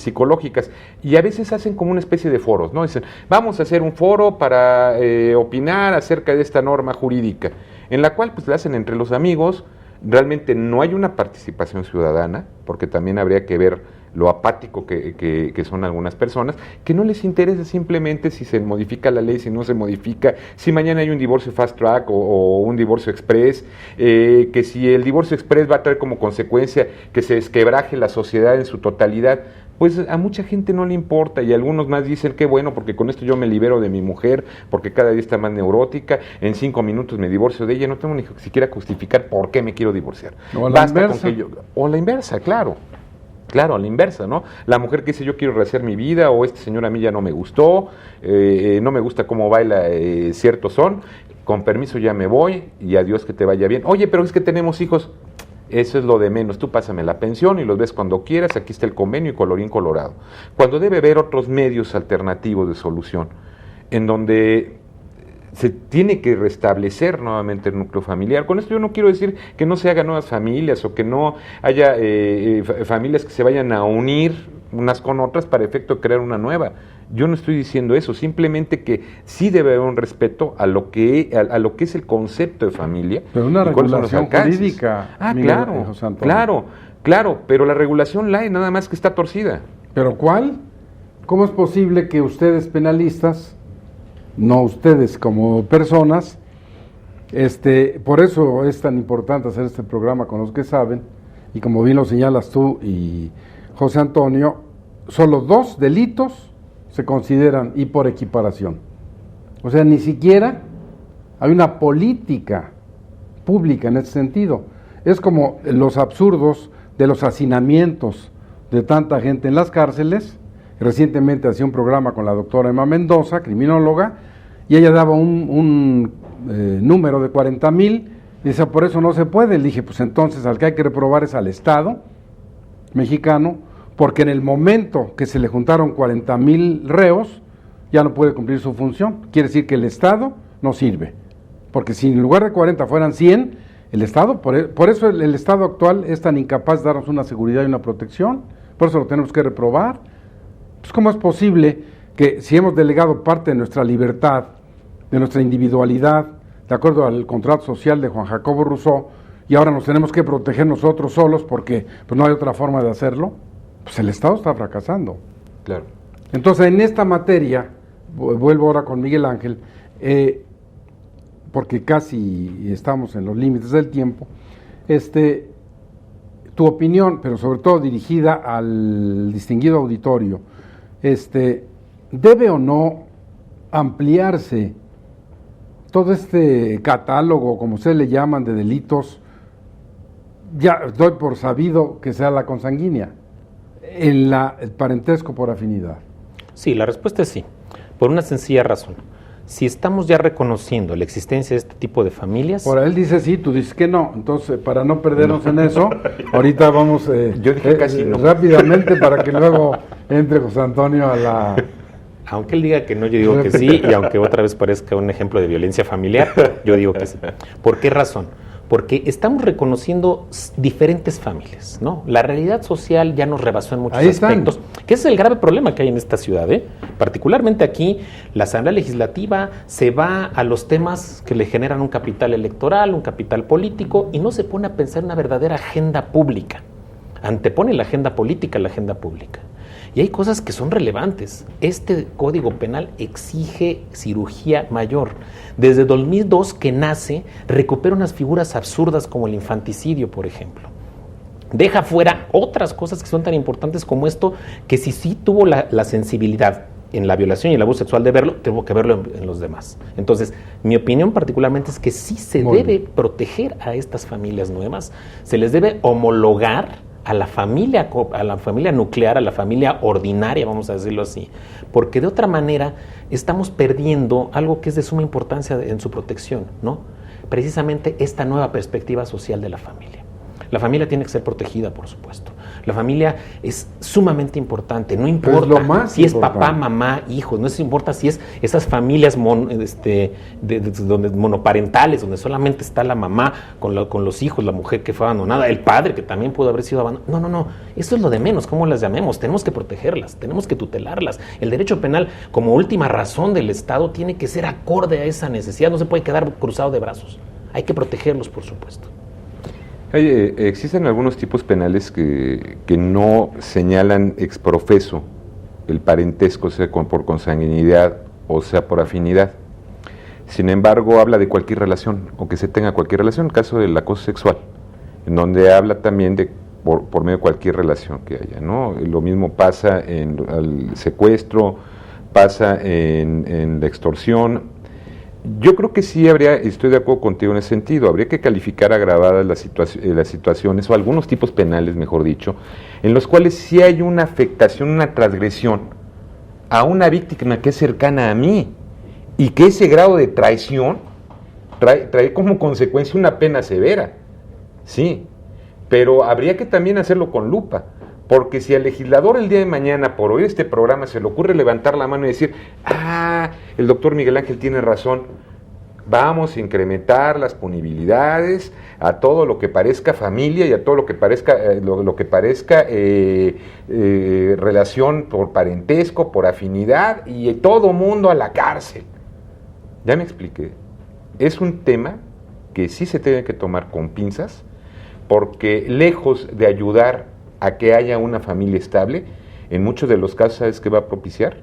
psicológicas? Y a veces hacen como una especie de foros, ¿no? Dicen, vamos a hacer un foro para opinar acerca de esta norma jurídica, en la cual pues la hacen entre los amigos. Realmente no hay una participación ciudadana, porque también habría que ver lo apático que son algunas personas, que no les interesa simplemente si se modifica la ley, si no se modifica, si mañana hay un divorcio fast track o un divorcio express, que si el divorcio express va a traer como consecuencia que se desquebraje la sociedad en su totalidad. Pues a mucha gente no le importa, y algunos más dicen que bueno, porque con esto yo me libero de mi mujer, porque cada día está más neurótica, en 5 minutos me divorcio de ella, no tengo ni siquiera justificar por qué me quiero divorciar. O la inversa. O la inversa, claro, a la inversa, ¿no? La mujer que dice yo quiero rehacer mi vida, o este señor a mí ya no me gustó, no me gusta cómo baila cierto son, con permiso ya me voy, y adiós, que te vaya bien. Oye, pero es que tenemos hijos. Eso es lo de menos, tú pásame la pensión y los ves cuando quieras, aquí está el convenio y colorín colorado. Cuando debe haber otros medios alternativos de solución, en donde se tiene que restablecer nuevamente el núcleo familiar. Con esto yo no quiero decir que no se hagan nuevas familias o que no haya familias que se vayan a unir unas con otras para efecto de crear una nueva. Yo no estoy diciendo eso, simplemente que sí debe haber un respeto a lo que es el concepto de familia. Pero una regulación jurídica. Claro, pero la regulación la hay, nada más que está torcida. ¿Pero cuál? ¿Cómo es posible que ustedes penalistas, no ustedes como personas, por eso es tan importante hacer este programa con los que saben, y como bien lo señalas tú y José Antonio, solo 2 delitos se consideran y por equiparación. O sea, ni siquiera hay una política pública en ese sentido. Es como los absurdos de los hacinamientos de tanta gente en las cárceles. Recientemente hacía un programa con la doctora Emma Mendoza, criminóloga, y ella daba un número de 40,000, y dice, por eso no se puede. Le dije, pues entonces al que hay que reprobar es al Estado mexicano, porque en el momento que se le juntaron 40,000 reos, ya no puede cumplir su función. Quiere decir que el Estado no sirve, porque si en lugar de 40 fueran 100, el Estado, por eso el Estado actual es tan incapaz de darnos una seguridad y una protección, por eso lo tenemos que reprobar. Pues ¿cómo es posible que si hemos delegado parte de nuestra libertad, de nuestra individualidad, de acuerdo al contrato social de Juan Jacobo Rousseau, y ahora nos tenemos que proteger nosotros solos porque pues no hay otra forma de hacerlo? Pues el Estado está fracasando. Claro. Entonces, en esta materia, vuelvo ahora con Miguel Ángel, porque casi estamos en los límites del tiempo, tu opinión, pero sobre todo dirigida al distinguido auditorio, ¿debe o no ampliarse todo este catálogo, como ustedes le llaman, de delitos? Ya doy por sabido que sea la consanguínea, el parentesco por afinidad. Sí, la respuesta es sí, por una sencilla razón. Si estamos ya reconociendo la existencia de este tipo de familias... Por él dice sí, tú dices que no. Entonces, para no perdernos en eso, ahorita vamos yo dije casi no. Rápidamente para que luego entre José Antonio a la... Aunque él diga que no, yo digo que sí, y aunque otra vez parezca un ejemplo de violencia familiar, yo digo que sí. ¿Por qué razón? Porque estamos reconociendo diferentes familias, ¿no? La realidad social ya nos rebasó en muchos aspectos, que ese es el grave problema que hay en esta ciudad, ¿eh? Particularmente aquí, la Asamblea Legislativa se va a los temas que le generan un capital electoral, un capital político, y no se pone a pensar en una verdadera agenda pública. Antepone la agenda política a la agenda pública. Y hay cosas que son relevantes. Este Código Penal exige cirugía mayor. Desde 2002 que nace, recupera unas figuras absurdas como el infanticidio, por ejemplo. Deja fuera otras cosas que son tan importantes como esto, que si sí tuvo la sensibilidad en la violación y el abuso sexual de verlo, tengo que verlo en los demás. Entonces, mi opinión particularmente es que sí se debe proteger a estas familias nuevas, se les debe homologar a la familia nuclear, a la familia ordinaria, vamos a decirlo así, porque de otra manera estamos perdiendo algo que es de suma importancia en su protección, ¿no? Precisamente esta nueva perspectiva social de la familia. La familia tiene que ser protegida, por supuesto. La familia es sumamente importante, no Pero importa es lo más si es importante. papá, mamá, hijos, no importa si es esas familias donde monoparentales, donde solamente está la mamá con los hijos, la mujer que fue abandonada, el padre que también pudo haber sido abandonado. No, eso es lo de menos, ¿cómo las llamemos? Tenemos que protegerlas, tenemos que tutelarlas. El derecho penal, como última razón del Estado, tiene que ser acorde a esa necesidad, no se puede quedar cruzado de brazos. Hay que protegerlos, por supuesto. Existen algunos tipos penales que no señalan ex profeso el parentesco, sea por consanguinidad o sea por afinidad. Sin embargo, habla de cualquier relación o que se tenga cualquier relación, el caso del acoso sexual, en donde habla también de por medio de cualquier relación que haya, ¿no? Lo mismo pasa en el secuestro, pasa en la extorsión. Yo creo que sí estoy de acuerdo contigo en ese sentido, habría que calificar agravadas las situaciones, o algunos tipos penales, mejor dicho, en los cuales sí hay una afectación, una transgresión a una víctima que es cercana a mí, y que ese grado de traición trae como consecuencia una pena severa, sí, pero habría que también hacerlo con lupa. Porque si al legislador el día de mañana, por oír este programa, se le ocurre levantar la mano y decir, el doctor Miguel Ángel tiene razón, vamos a incrementar las punibilidades a todo lo que parezca familia y a todo lo que parezca, relación por parentesco, por afinidad, y todo mundo a la cárcel. Ya me expliqué. Es un tema que sí se tiene que tomar con pinzas, porque lejos de ayudar a que haya una familia estable, en muchos de los casos, ¿sabes qué va a propiciar?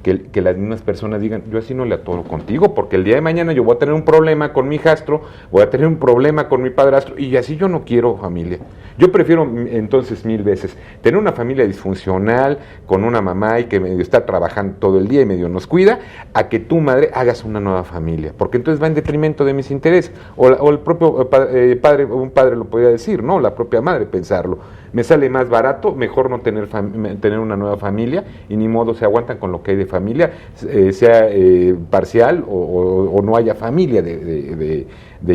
Que las mismas personas digan, yo así no le atoro contigo, porque el día de mañana yo voy a tener un problema con mi hijastro, voy a tener un problema con mi padrastro, y así yo no quiero familia. Yo prefiero entonces 1000 veces tener una familia disfuncional, con una mamá y que medio está trabajando todo el día y medio nos cuida, a que tu madre hagas una nueva familia, porque entonces va en detrimento de mis intereses, o el propio padre, un padre lo podría decir, ¿no? La propia madre pensarlo. Me sale más barato, mejor no tener una nueva familia, y ni modo se aguantan con lo que hay de familia, sea parcial o no haya familia de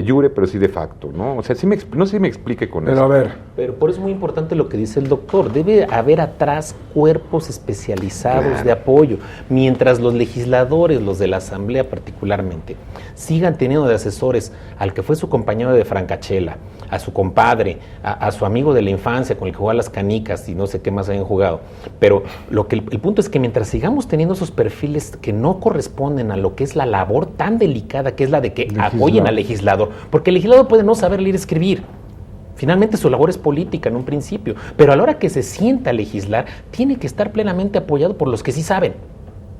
jure, pero sí de facto, ¿no? O sea, no sé si me explique con eso. Pero a ver. Pero por eso es muy importante lo que dice el doctor. Debe haber atrás cuerpos especializados de apoyo, mientras los legisladores, los de la Asamblea particularmente, sigan teniendo de asesores al que fue su compañero de francachela, a su compadre, a su amigo de la infancia con el que jugaba las canicas y no sé qué más hayan jugado. Pero el punto es que mientras sigamos teniendo esos perfiles que no corresponden a lo que es la labor tan delicada que es la de que apoyen al legislador, porque el legislador puede no saber leer y escribir. Finalmente su labor es política en un principio, pero a la hora que se sienta a legislar, tiene que estar plenamente apoyado por los que sí saben.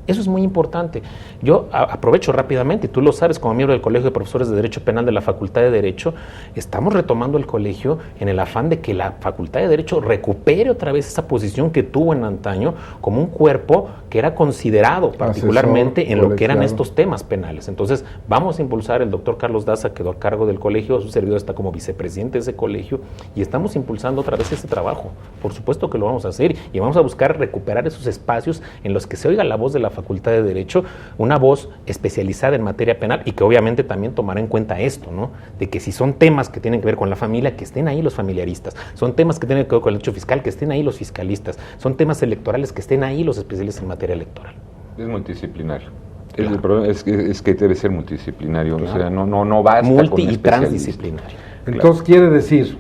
Eso es muy importante. Yo aprovecho rápidamente, tú lo sabes, como miembro del Colegio de Profesores de Derecho Penal de la Facultad de Derecho, estamos retomando el colegio en el afán de que la Facultad de Derecho recupere otra vez esa posición que tuvo en antaño como un cuerpo que era considerado particularmente en lo que eran estos temas penales. Entonces, vamos a impulsar, el doctor Carlos Daza quedó a cargo del colegio, su servidor está como vicepresidente de ese colegio, y estamos impulsando otra vez ese trabajo. Por supuesto que lo vamos a hacer, y vamos a buscar recuperar esos espacios en los que se oiga la voz de la Facultad de Derecho, una voz especializada en materia penal, y que obviamente también tomará en cuenta esto, ¿no? De que si son temas que tienen que ver con la familia, que estén ahí los familiaristas, son temas que tienen que ver con el derecho fiscal, que estén ahí los fiscalistas, son temas electorales, que estén ahí los especialistas en materia electoral. Es multidisciplinario. Claro. El problema es que debe ser multidisciplinario, Claro. O sea, no basta Multi con y transdisciplinario. Entonces quiere decir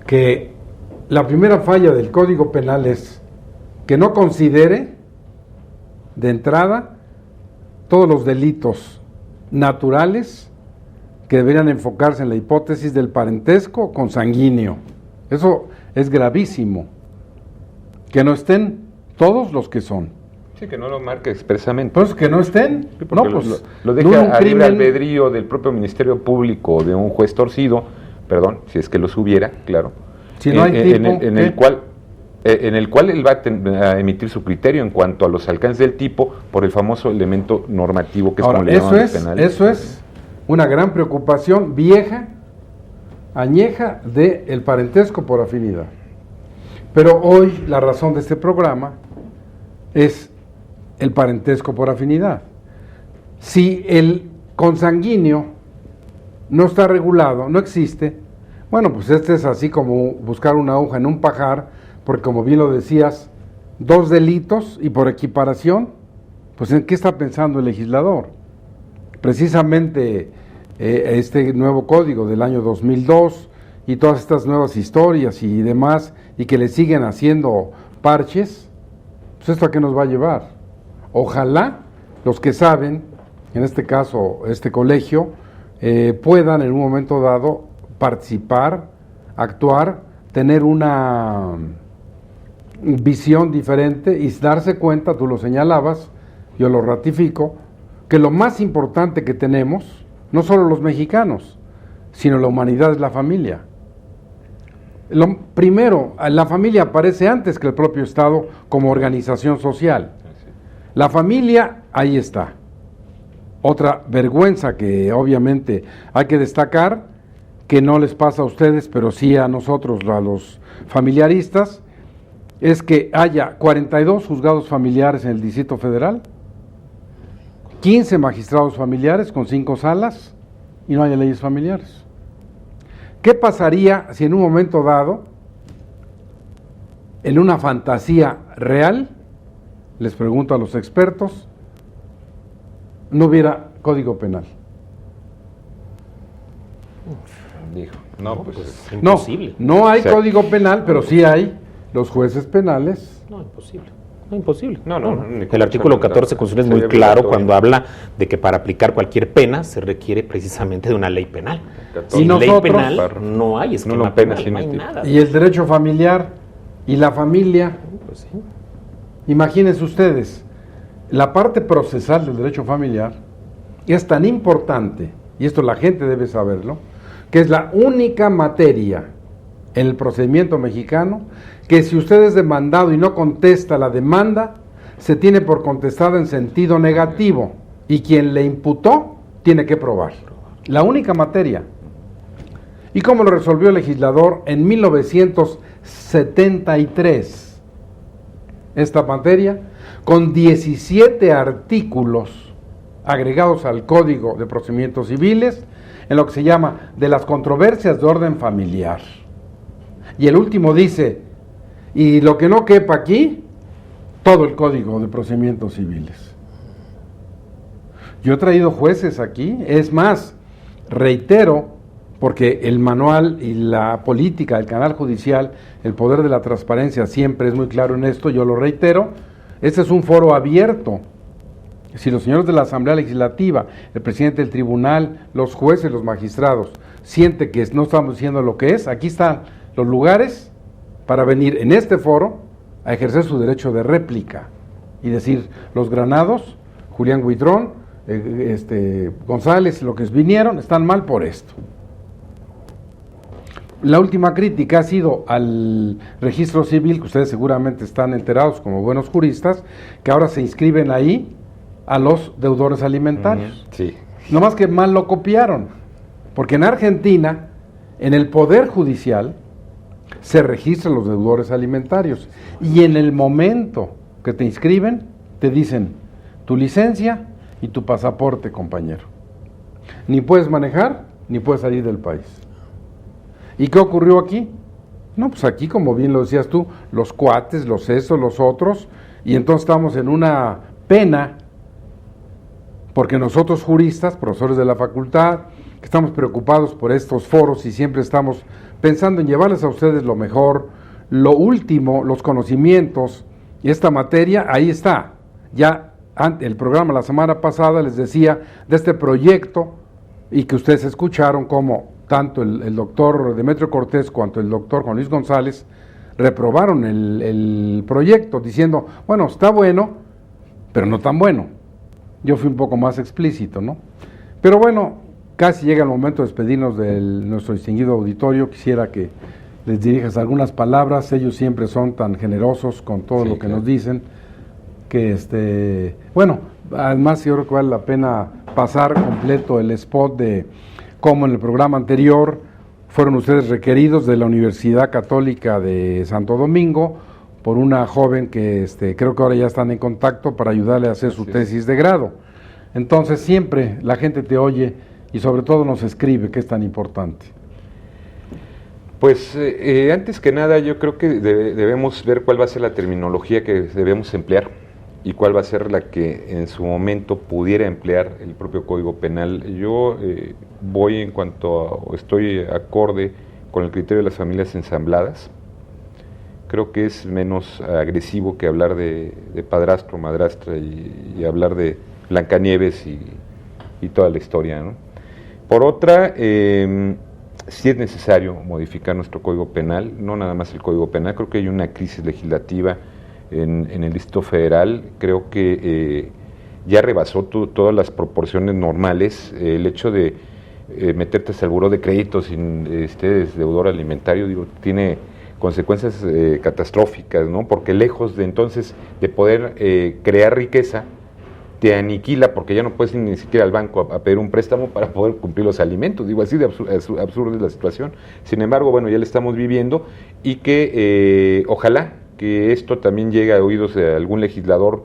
que la primera falla del Código Penal es que no considere de entrada todos los delitos naturales que deberían enfocarse en la hipótesis del parentesco consanguíneo. Eso es gravísimo. Que no estén todos los que son. Sí, que no lo marque expresamente. Entonces, que no estén. Sí, No, porque pues lo no deja un a libre crimen. albedrío del propio Ministerio Público o de un juez torcido, perdón, si es que los hubiera, claro. Si no hay tipo, en el cual él va a emitir su criterio en cuanto a los alcances del tipo por el famoso elemento normativo que es Ahora, como le llaman los penales. eso es una gran preocupación vieja, añeja del parentesco por afinidad. Pero hoy la razón de este programa es el parentesco por afinidad. Si el consanguíneo no está regulado, no existe, Bueno, pues este es así como buscar una aguja en un pajar, porque como bien lo decías, 2 delitos y por equiparación, pues ¿en qué está pensando el legislador? Precisamente este nuevo código del año 2002 y todas estas nuevas historias y demás, y que le siguen haciendo parches, pues ¿esto a qué nos va a llevar? Ojalá los que saben, en este caso este colegio, puedan en un momento dado participar, actuar, tener una visión diferente y darse cuenta, tú lo señalabas, yo lo ratifico, que lo más importante que tenemos, no solo los mexicanos, sino la humanidad es la familia. Lo primero, la familia aparece antes que el propio Estado como organización social. La familia, ahí está. Otra vergüenza que obviamente hay que destacar, que no les pasa a ustedes, pero sí a nosotros, a los familiaristas, es que haya 42 juzgados familiares en el Distrito Federal, 15 magistrados familiares con 5 salas y no haya leyes familiares. ¿Qué pasaría si en un momento dado, en una fantasía real, les pregunto a los expertos, no hubiera código penal? Dijo, no, pues imposible. No hay O sea, código penal, pero sí hay los jueces penales. No, imposible. No, imposible. No. El artículo 14 de la Constitución es muy claro cuando habla de que para aplicar cualquier pena se requiere precisamente de una ley penal. Y Sin ley nosotros, penal no hay esquema no, pena penal, sin no hay este. nada. Y el derecho familiar y la familia, Pues sí. imagínense ustedes, la parte procesal del derecho familiar es tan importante, y esto la gente debe saberlo, que es la única materia en el procedimiento mexicano que si usted es demandado y no contesta la demanda, se tiene por contestada en sentido negativo y quien le imputó tiene que probar. La única materia. ¿Y cómo lo resolvió el legislador en 1973? Esta materia, con 17 artículos agregados al Código de Procedimientos Civiles, en lo que se llama de las controversias de orden familiar. Y el último dice, y lo que no quepa aquí, todo el Código de Procedimientos Civiles. Yo he traído jueces aquí, es más, reitero, porque el manual y la política del canal judicial, el poder de la transparencia siempre es muy claro en esto, yo lo reitero, este es un foro abierto. Si los señores de la Asamblea Legislativa, el presidente del tribunal, los jueces, los magistrados, sienten que no estamos diciendo lo que es, aquí están los lugares para venir en este foro a ejercer su derecho de réplica y decir, los granados, Julián Huitrón, González, lo que vinieron, están mal por esto. La última crítica ha sido al registro civil, que ustedes seguramente están enterados como buenos juristas, que ahora se inscriben ahí a los deudores alimentarios. Sí. No más que mal lo copiaron, porque en Argentina, en el Poder Judicial, se registran los deudores alimentarios y en el momento que te inscriben, te dicen tu licencia y tu pasaporte, compañero. Ni puedes manejar, ni puedes salir del país. ¿Y qué ocurrió aquí? No, pues aquí, como bien lo decías tú, los cuates, los esos, los otros, y entonces estamos en una pena, porque nosotros juristas, profesores de la facultad, que estamos preocupados por estos foros y siempre estamos pensando en llevarles a ustedes lo mejor, lo último, los conocimientos, y esta materia, ahí está. Ya el programa la semana pasada les decía de este proyecto, y que ustedes escucharon como tanto el doctor Demetrio Cortés cuanto el doctor Juan Luis González reprobaron el proyecto, diciendo, bueno, está bueno, pero no tan bueno. Yo fui un poco más explícito, ¿no? Pero bueno, casi llega el momento de despedirnos de nuestro distinguido auditorio. Quisiera que les dirijas algunas palabras. Ellos siempre son tan generosos con todo lo que nos dicen, que bueno, además yo creo que vale la pena pasar completo el spot de cómo en el programa anterior fueron ustedes requeridos de la Universidad Católica de Santo Domingo por una joven que creo que ahora ya están en contacto para ayudarle a hacer su tesis de grado. Entonces siempre la gente te oye y sobre todo nos escribe, que es tan importante. Pues antes que nada yo creo que debemos ver cuál va a ser la terminología que debemos emplear y cuál va a ser la que en su momento pudiera emplear el propio Código Penal. Yo voy en cuanto estoy acorde con el criterio de las familias ensambladas. Creo que es menos agresivo que hablar de padrastro, madrastra y hablar de Blancanieves y toda la historia, ¿no? Por otra, sí es necesario modificar nuestro Código Penal, no nada más el Código Penal. Creo que hay una crisis legislativa en el Distrito Federal. Creo que ya rebasó todas las proporciones normales. El hecho de meterte al buró de crédito sin estés deudor alimentario, digo, tiene consecuencias catastróficas, ¿no? Porque lejos de entonces de poder crear riqueza, te aniquila porque ya no puedes ir ni siquiera al banco a pedir un préstamo para poder cumplir los alimentos. Digo, así de absurda es la situación. Sin embargo, bueno, ya la estamos viviendo y que ojalá que esto también llegue a oídos de algún legislador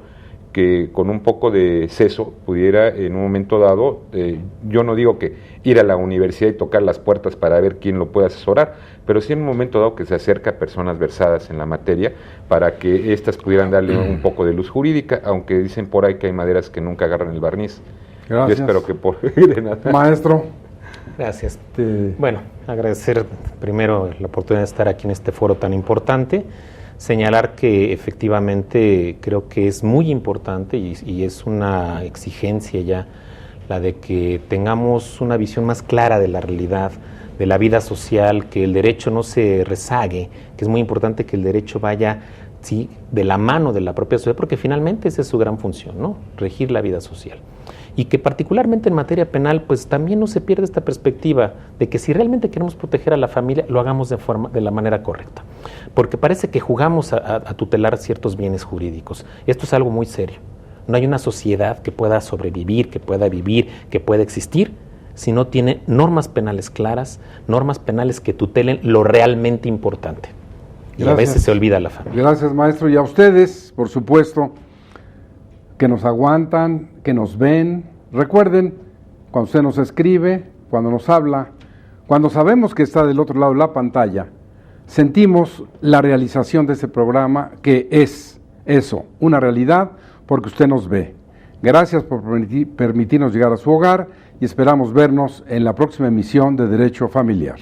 que con un poco de seso pudiera en un momento dado, yo no digo que ir a la universidad y tocar las puertas para ver quién lo puede asesorar, pero sí en un momento dado que se acerca a personas versadas en la materia para que éstas pudieran darle un poco de luz jurídica, aunque dicen por ahí que hay maderas que nunca agarran el barniz. Gracias. Yo espero que por de nada. Maestro. Gracias. Bueno, agradecer primero la oportunidad de estar aquí en este foro tan importante. Señalar que efectivamente creo que es muy importante y es una exigencia ya la de que tengamos una visión más clara de la realidad, de la vida social, que el derecho no se rezague, que es muy importante que el derecho vaya sí, de la mano de la propia sociedad, porque finalmente esa es su gran función, ¿no? Regir la vida social. Y que particularmente en materia penal, pues también no se pierde esta perspectiva de que si realmente queremos proteger a la familia, lo hagamos de la manera correcta. Porque parece que jugamos a tutelar ciertos bienes jurídicos. Esto es algo muy serio. No hay una sociedad que pueda sobrevivir, que pueda vivir, que pueda existir, si no tiene normas penales claras, normas penales que tutelen lo realmente importante. Y a veces se olvida la familia. Gracias, maestro. Y a ustedes, por supuesto, que nos aguantan, que nos ven. Recuerden, cuando usted nos escribe, cuando nos habla, cuando sabemos que está del otro lado de la pantalla, sentimos la realización de este programa, que es eso, una realidad, porque usted nos ve. Gracias por permitirnos llegar a su hogar y esperamos vernos en la próxima emisión de Derecho Familiar.